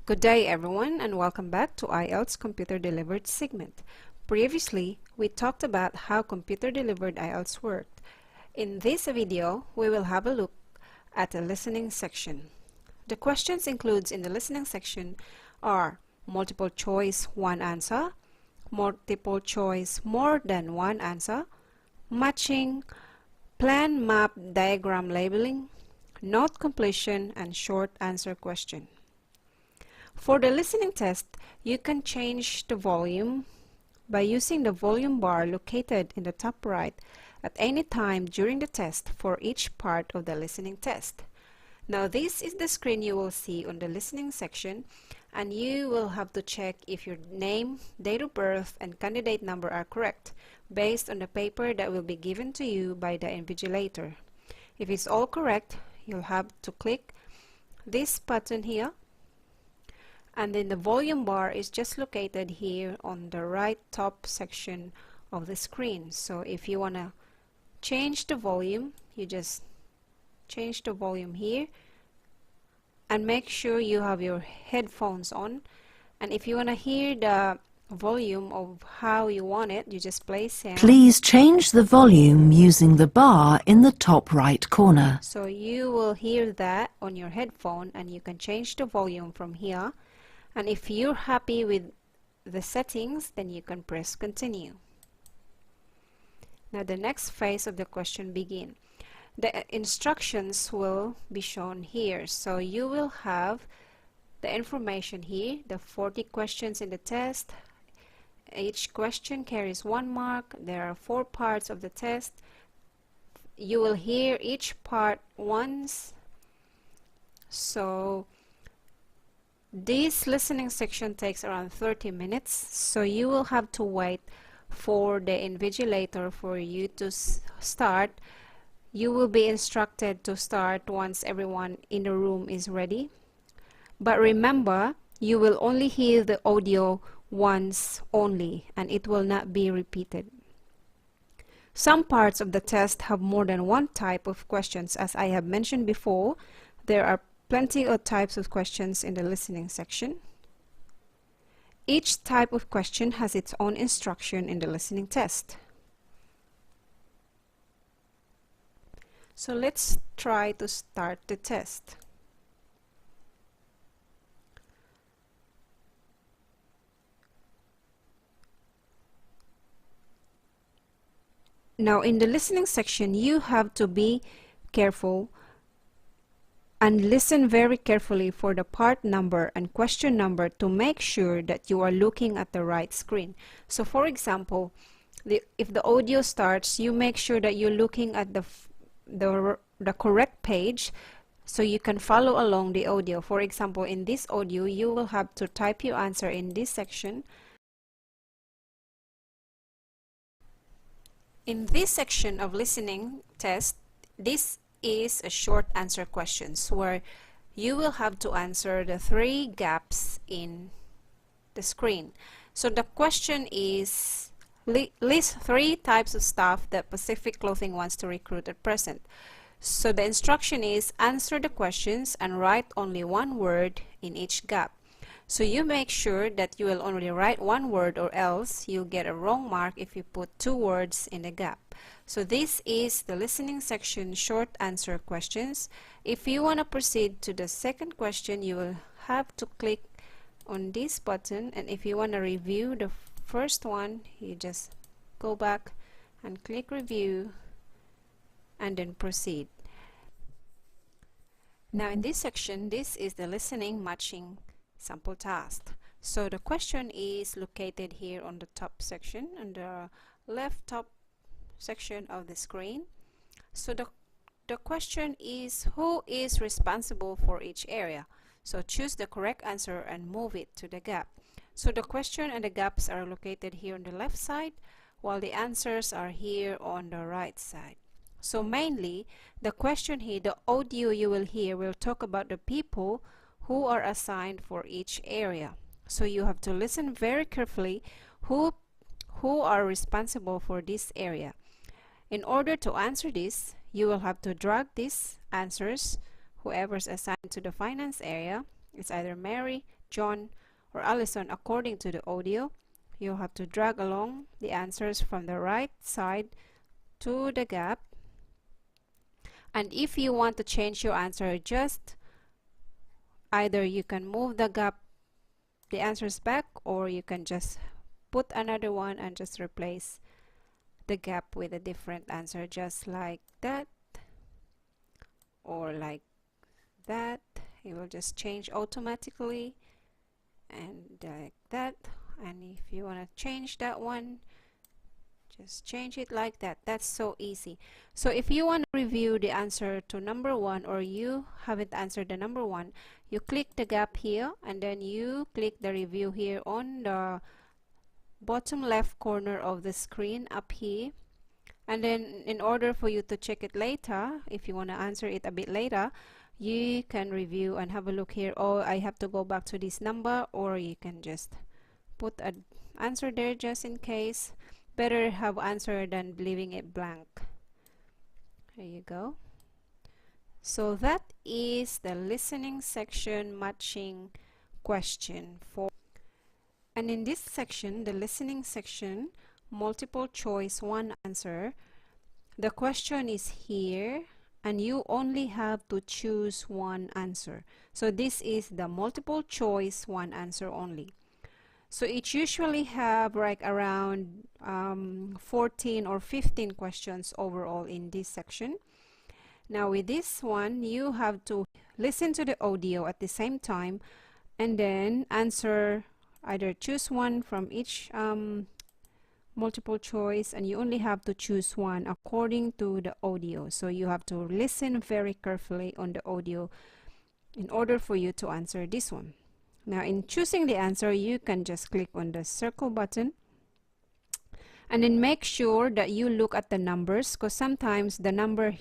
Good day everyone, and welcome back to IELTS Computer Delivered segment. Previously, we talked about how computer delivered IELTS worked. In this video, we will have a look at the listening section. The questions included in the listening section are multiple choice one answer, multiple choice more than one answer, matching, plan map diagram labeling, note completion, and short answer question. For the listening test, you can change the volume by using the volume bar located in the top right at any time during the test for each part of the listening test. Now this is the screen you will see on the listening section, and you will have to check if your name, date of birth, and candidate number are correct based on the paper that will be given to you by the invigilator. If it's all correct, you'll have to click this button here, and then the volume bar is just located here on the right top section of the screen. So if you want to change the volume, you just change the volume here, and make sure you have your headphones on. And if you want to hear the volume of how you want it, you just play sound. Please change the volume using the bar in the top right corner. So you will hear that on your headphone, and you can change the volume from here. And if you're happy with the settings, then you can press continue. Now the next phase of the question begin. The instructions will be shown here. So you will have the information here, the 40 questions in the test. Each question carries 1 mark. There are 4 parts of the test. You will hear each part once. So this listening section takes around 30 minutes, so you will have to wait for the invigilator for you to start. You will be instructed to start once everyone in the room is ready. But remember, you will only hear the audio once only, and it will not be repeated. Some parts of the test have more than one type of questions. As I have mentioned before, there are plenty of types of questions in the listening section. Each type of question has its own instruction in the listening test. So let's try to start the test. Now in the listening section, you have to be careful and listen very carefully for the part number and question number to make sure that you are looking at the right screen. So for example, if the audio starts, you make sure that you're looking at the correct page so you can follow along the audio. For example, in this audio, you will have to type your answer in this section. In this section of listening test, this is a short answer questions where you will have to answer the 3 gaps in the screen. So the question is, list 3 types of staff that Pacific Clothing wants to recruit at present. So the instruction is answer the questions and write only 1 word in each gap. So you make sure that you will only write 1 word, or else you'll get a wrong mark if you put 2 words in the gap. So this is the listening section short answer questions. If you want to proceed to the second question, you will have to click on this button, and if you want to review the first one, you just go back and click review and then proceed. Now in this section, this is the listening matching sample task. So the question is located here on the top section, on the left top section of the screen. So the question is, who is responsible for each area? So choose the correct answer and move it to the gap. So the question and the gaps are located here on the left side, while the answers are here on the right side. So mainly the question here, the audio you will hear will talk about the people who are assigned for each area. So you have to listen very carefully who are responsible for this area. In order to answer this, you will have to drag these answers, whoever's assigned to the finance area. It's either Mary, John, or Allison according to the audio, you'll have to drag along the answers from the right side to the gap. And if you want to change your answer, just either you can move the answers back, or you can just put another one and just replace the gap with a different answer, just like that or like that. It will just change automatically, and like that. And if you want to change that one, just change it like that. That's so easy. So if you want to review the answer to number 1, or you haven't answered the number 1, you click the gap here, and then you click the review here on the bottom left corner of the screen up here. And then in order for you to check it later, if you want to answer it a bit later, you can review and have a look here. Oh, I have to go back to this number, or you can just put an answer there just in case. Better have answer than leaving it blank. There you go. So that is the listening section matching question for. And in this section, the listening section, multiple choice one answer, the question is here and you only have to choose one answer. So this is the multiple choice one answer only. So it usually have like around 14 or 15 questions overall in this section. Now with this one, you have to listen to the audio at the same time and then answer, either choose one from each multiple choice, and you only have to choose one according to the audio. So you have to listen very carefully on the audio in order for you to answer this one. Now in choosing the answer, you can just click on the circle button and then make sure that you look at the numbers, because sometimes the number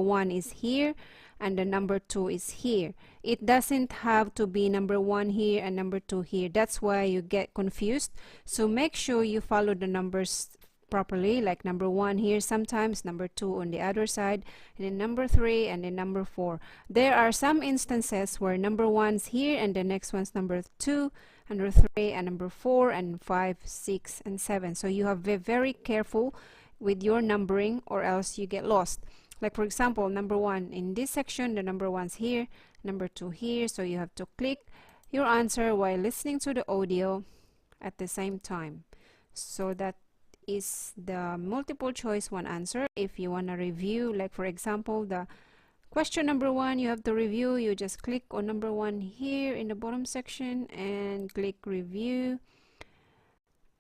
1 is here and the number 2 is here. It doesn't have to be number 1 here and number 2 here. That's why you get confused. So make sure you follow the numbers properly, like number 1 here, sometimes number 2 on the other side, and then number 3 and then number 4. There are some instances where number 1's here and the next one's number 2, number 3 and number 4 and 5, 6 and 7. So you have to be very careful with your numbering, or else you get lost. Like for example, number 1 in this section, the number 1's here, number 2 here. So you have to click your answer while listening to the audio at the same time. So that is the multiple choice one answer. If you want to review, like for example, the question number 1, you have to review, you just click on number 1 here in the bottom section and click review,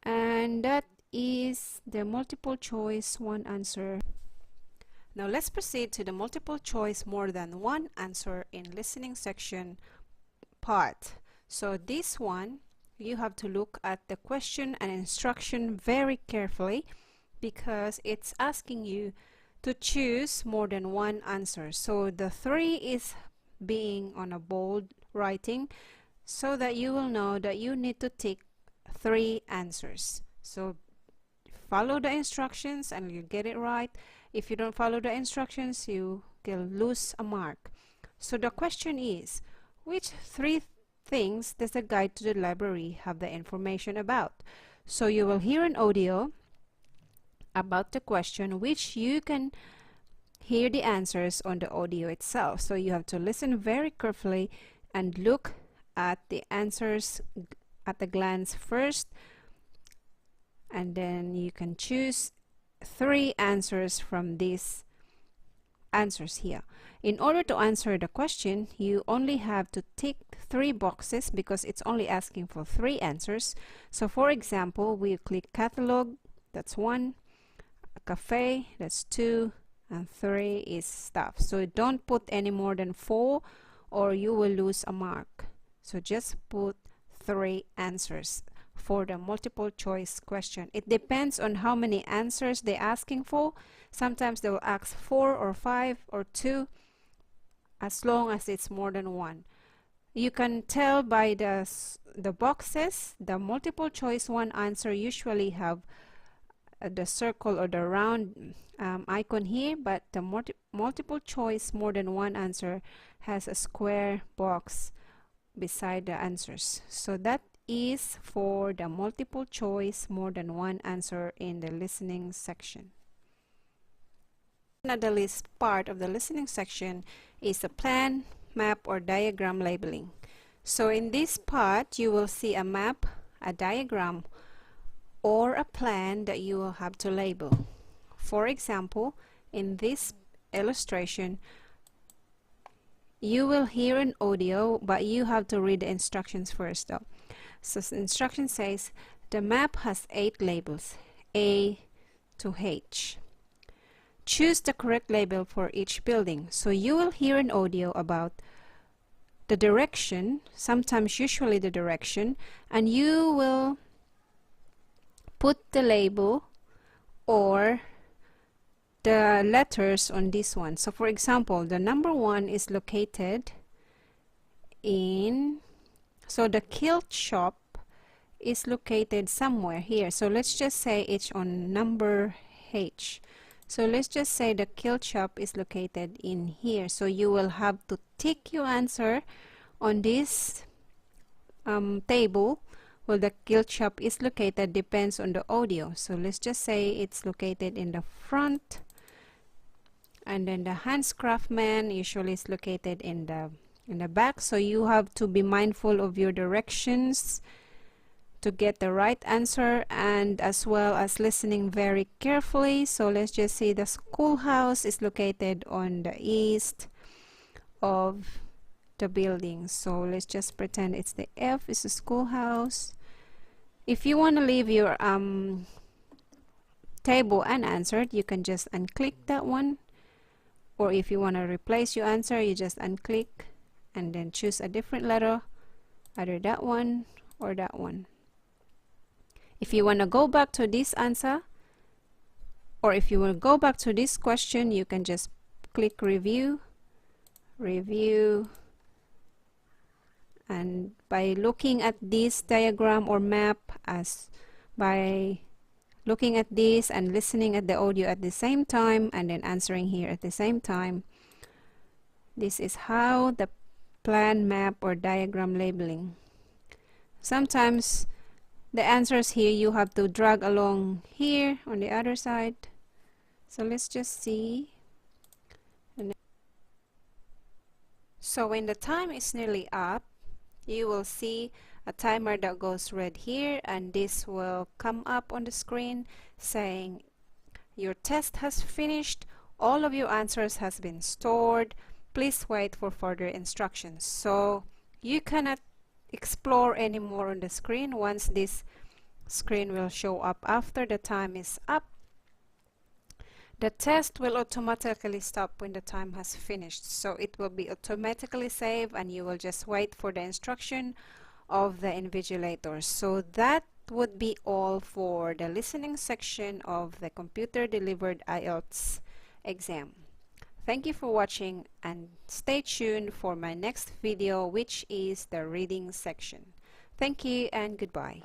and that is the multiple choice one answer. Now let's proceed to the multiple choice more than one answer in listening section part. So this one, you have to look at the question and instruction very carefully, because it's asking you to choose more than one answer. So the 3 is being on a bold writing, so that you will know that you need to take 3 answers. So follow the instructions and you get it right. If you don't follow the instructions, you can lose a mark. So the question is, which 3 things does the guide to the library have the information about? So you will hear an audio about the question, which you can hear the answers on the audio itself. So you have to listen very carefully and look at the answers at a glance first, and then you can choose 3 answers from these answers here. In order to answer the question, you only have to tick 3 boxes, because it's only asking for 3 answers. So for example, we click catalog, that's 1, cafe, that's 2, and 3 is stuff. So don't put any more than 4 or you will lose a mark. So just put 3 answers for the multiple choice question. It depends on how many answers they're asking for. Sometimes they will ask 4 or 5 or 2, as long as it's more than 1. You can tell by the boxes. The multiple choice one answer usually have the circle or the round icon here, but the multiple choice more than one answer has a square box beside the answers. So that is for the multiple choice, more than one answer in the listening section. Another list part of the listening section is a plan, map, or diagram labeling. So in this part, you will see a map, a diagram, or a plan that you will have to label. For example, in this illustration, you will hear an audio, but you have to read the instructions first though. So the instruction says, the map has 8 labels, A to H. Choose the correct label for each building. So you will hear an audio about the direction, sometimes usually the direction, and you will put the label or the letters on this one. So for example, the number 1 is located in, so the kilt shop is located somewhere here. So let's just say it's on number H. So let's just say the kilt shop is located in here. So you will have to tick your answer on this table where the kilt shop is located. Depends on the audio. So let's just say it's located in the front, and then the handcraftsman usually is located in the back. So you have to be mindful of your directions to get the right answer, and as well as listening very carefully. So let's just say the schoolhouse is located on the east of the building. So let's just pretend it's the F is the schoolhouse. If you want to leave your table unanswered, you can just unclick that one, or if you want to replace your answer, you just unclick and then choose a different letter, either that one or that one. If you want to go back to this answer, or if you want to go back to this question, you can just click review, and by looking at this diagram or map, by looking at this and listening at the audio at the same time, and then answering here at the same time, this is how the plan, map, or diagram labeling. Sometimes the answers here you have to drag along here on the other side. So let's just see. So when the time is nearly up, you will see a timer that goes red here, and this will come up on the screen saying your test has finished, all of your answers has been stored, please wait for further instructions. So you cannot explore anymore on the screen. Once this screen will show up after the time is up, the test will automatically stop when the time has finished. So it will be automatically saved, and you will just wait for the instruction of the invigilator. So that would be all for the listening section of the computer delivered IELTS exam. Thank you for watching, and stay tuned for my next video, which is the reading section. Thank you and goodbye.